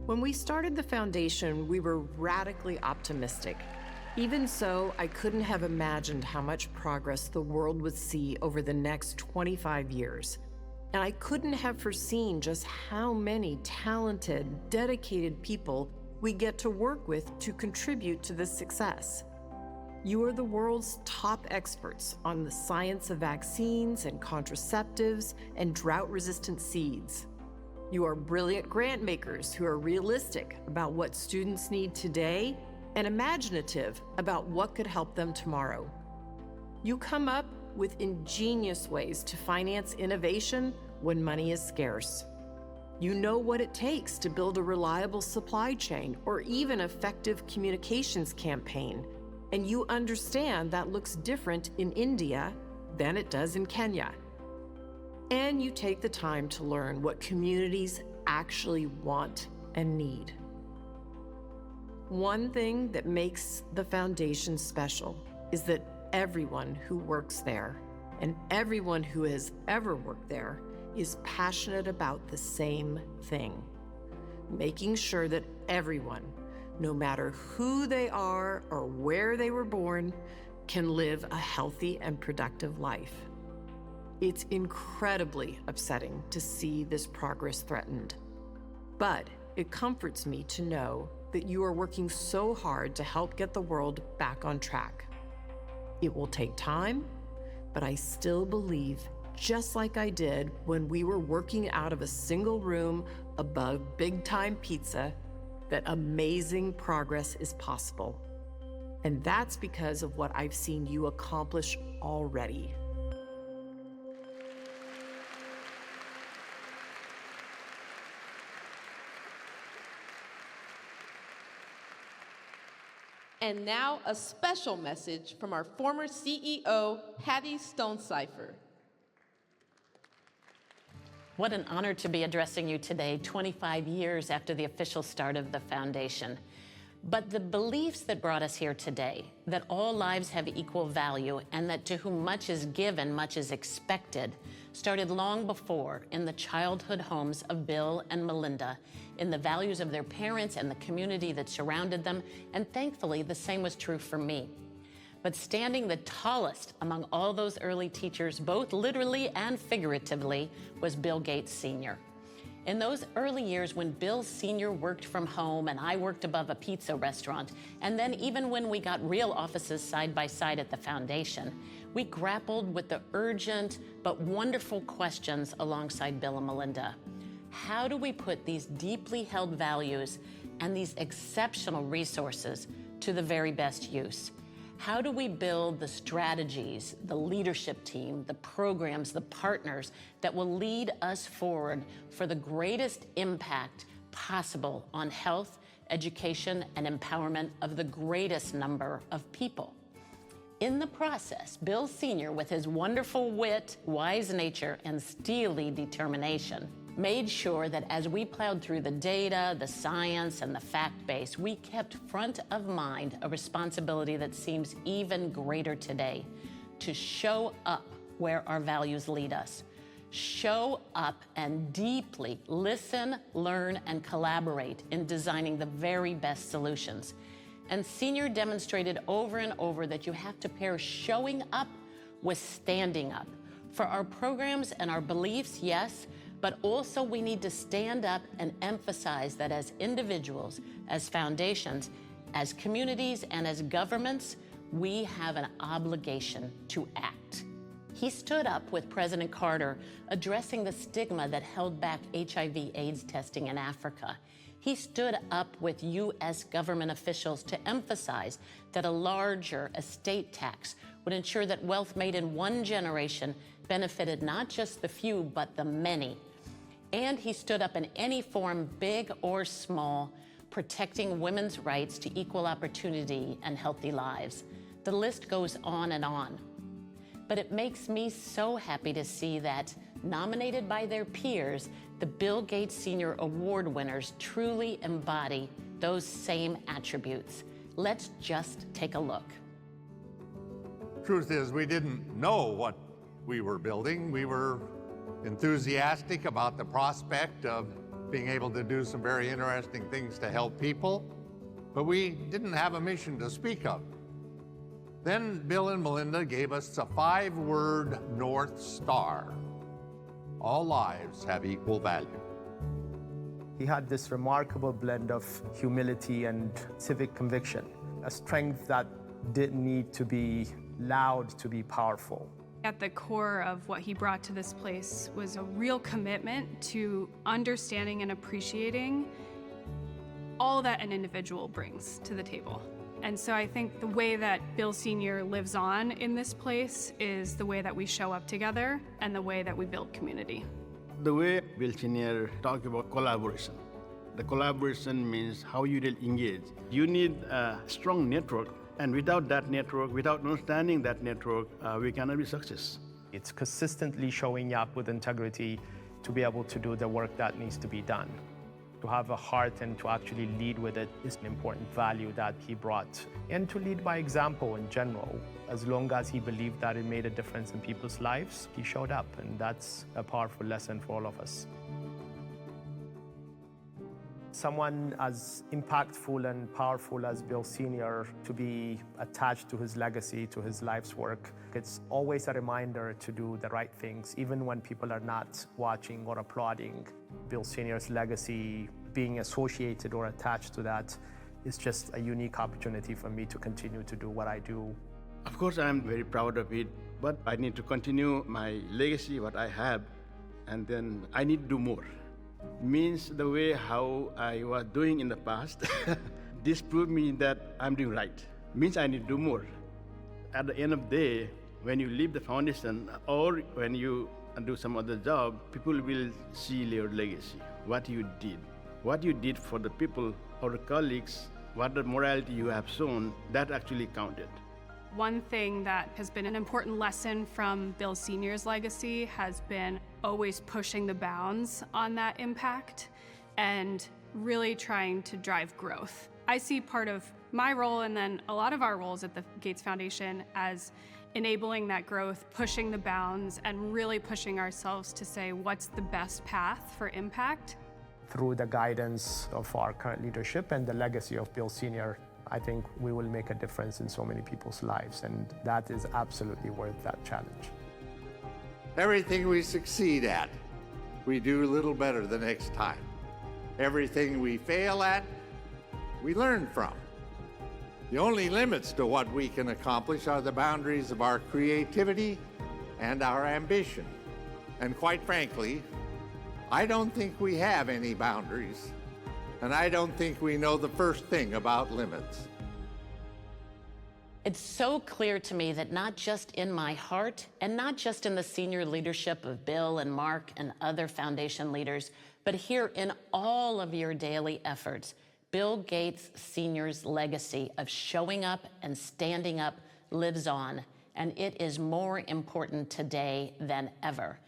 When we started the foundation, we were radically optimistic. Even so, I couldn't have imagined how much progress the world would see over the next 25 years. And I couldn't have foreseen just how many talented, dedicated people we get to work with to contribute to this success. You are the world's top experts on the science of vaccines and contraceptives and drought-resistant seeds. You are brilliant grant makers who are realistic about what students need today and imaginative about what could help them tomorrow. You come up with ingenious ways to finance innovation when money is scarce. You know what it takes to build a reliable supply chain or even effective communications campaign, and you understand that looks different in India than it does in Kenya. And you take the time to learn what communities actually want and need. One thing that makes the foundation special is that everyone who works there and everyone who has ever worked there is passionate about the same thing, making sure that everyone, no matter who they are or where they were born, can live a healthy and productive life. It's incredibly upsetting to see this progress threatened, but it comforts me to know that you are working so hard to help get the world back on track. It will take time, but I still believe, just like I did when we were working out of a single room above big-time pizza, that amazing progress is possible. And that's because of what I've seen you accomplish already. And now a special message from our former CEO, Hattie Stonecipher. What an honor to be addressing you today, 25 years after the official start of the foundation. But the beliefs that brought us here today, that all lives have equal value and that to whom much is given, much is expected, started long before in the childhood homes of Bill and Melinda, in the values of their parents and the community that surrounded them, and thankfully the same was true for me. But standing the tallest among all those early teachers, both literally and figuratively, was Bill Gates Sr. In those early years when Bill Sr. worked from home and I worked above a pizza restaurant, and then even when we got real offices side by side at the foundation, we grappled with the urgent but wonderful questions alongside Bill and Melinda. How do we put these deeply held values and these exceptional resources to the very best use? How do we build the strategies, the leadership team, the programs, the partners that will lead us forward for the greatest impact possible on health, education, and empowerment of the greatest number of people? In the process, Bill Sr., with his wonderful wit, wise nature, and steely determination, made sure that as we plowed through the data, the science, and the fact base, we kept front of mind a responsibility that seems even greater today: to show up where our values lead us. Show up and deeply listen, learn, and collaborate in designing the very best solutions. And Senior demonstrated over and over that you have to pair showing up with standing up. For our programs and our beliefs, yes, but also we need to stand up and emphasize that as individuals, as foundations, as communities, and as governments, we have an obligation to act. He stood up with President Carter, addressing the stigma that held back HIV/AIDS testing in Africa. He stood up with U.S. government officials to emphasize that a larger estate tax would ensure that wealth made in one generation benefited not just the few, but the many. And he stood up in any form, big or small, protecting women's rights to equal opportunity and healthy lives. The list goes on and on. But it makes me so happy to see that, nominated by their peers, the Bill Gates Sr. Award winners truly embody those same attributes. Let's just take a look. Truth is, we didn't know what we were building. We were enthusiastic about the prospect of being able to do some very interesting things to help people, but we didn't have a mission to speak of. Then Bill and Melinda gave us a 5-word North Star. All lives have equal value. He had this remarkable blend of humility and civic conviction, a strength that didn't need to be loud to be powerful. At the core of what he brought to this place was a real commitment to understanding and appreciating all that an individual brings to the table. And so I think the way that Bill Sr. lives on in this place is the way that we show up together and the way that we build community. The way Bill Sr. talked about collaboration. The collaboration means how you will engage. You need a strong network, and without that network, without understanding that network, we cannot be success. It's consistently showing up with integrity to be able to do the work that needs to be done. To have a heart and to actually lead with it is an important value that he brought. And to lead by example in general. As long as he believed that it made a difference in people's lives, he showed up, and that's a powerful lesson for all of us. Someone as impactful and powerful as Bill Sr., to be attached to his legacy, to his life's work, it's always a reminder to do the right things, even when people are not watching or applauding. Bill Sr.'s legacy, being associated or attached to that, is just a unique opportunity for me to continue to do what I do. Of course, I'm very proud of it, but I need to continue my legacy, what I have, and then I need to do more. Means the way how I was doing in the past, this proved me that I'm doing right. Means I need to do more. At the end of the day, when you leave the foundation or when you do some other job, people will see your legacy, what you did for the people or the colleagues, what the morality you have shown, that actually counted. One thing that has been an important lesson from Bill Sr.'s legacy has been always pushing the bounds on that impact and really trying to drive growth. I see part of my role and then a lot of our roles at the Gates Foundation as enabling that growth, pushing the bounds, and really pushing ourselves to say what's the best path for impact. Through the guidance of our current leadership and the legacy of Bill Sr., I think we will make a difference in so many people's lives, and that is absolutely worth that challenge. Everything we succeed at, we do a little better the next time. Everything we fail at, we learn from. The only limits to what we can accomplish are the boundaries of our creativity and our ambition. And quite frankly, I don't think we have any boundaries. And I don't think we know the first thing about limits. It's so clear to me that not just in my heart and not just in the senior leadership of Bill and Mark and other foundation leaders, but here in all of your daily efforts, Bill Gates Sr.'s legacy of showing up and standing up lives on, and it is more important today than ever.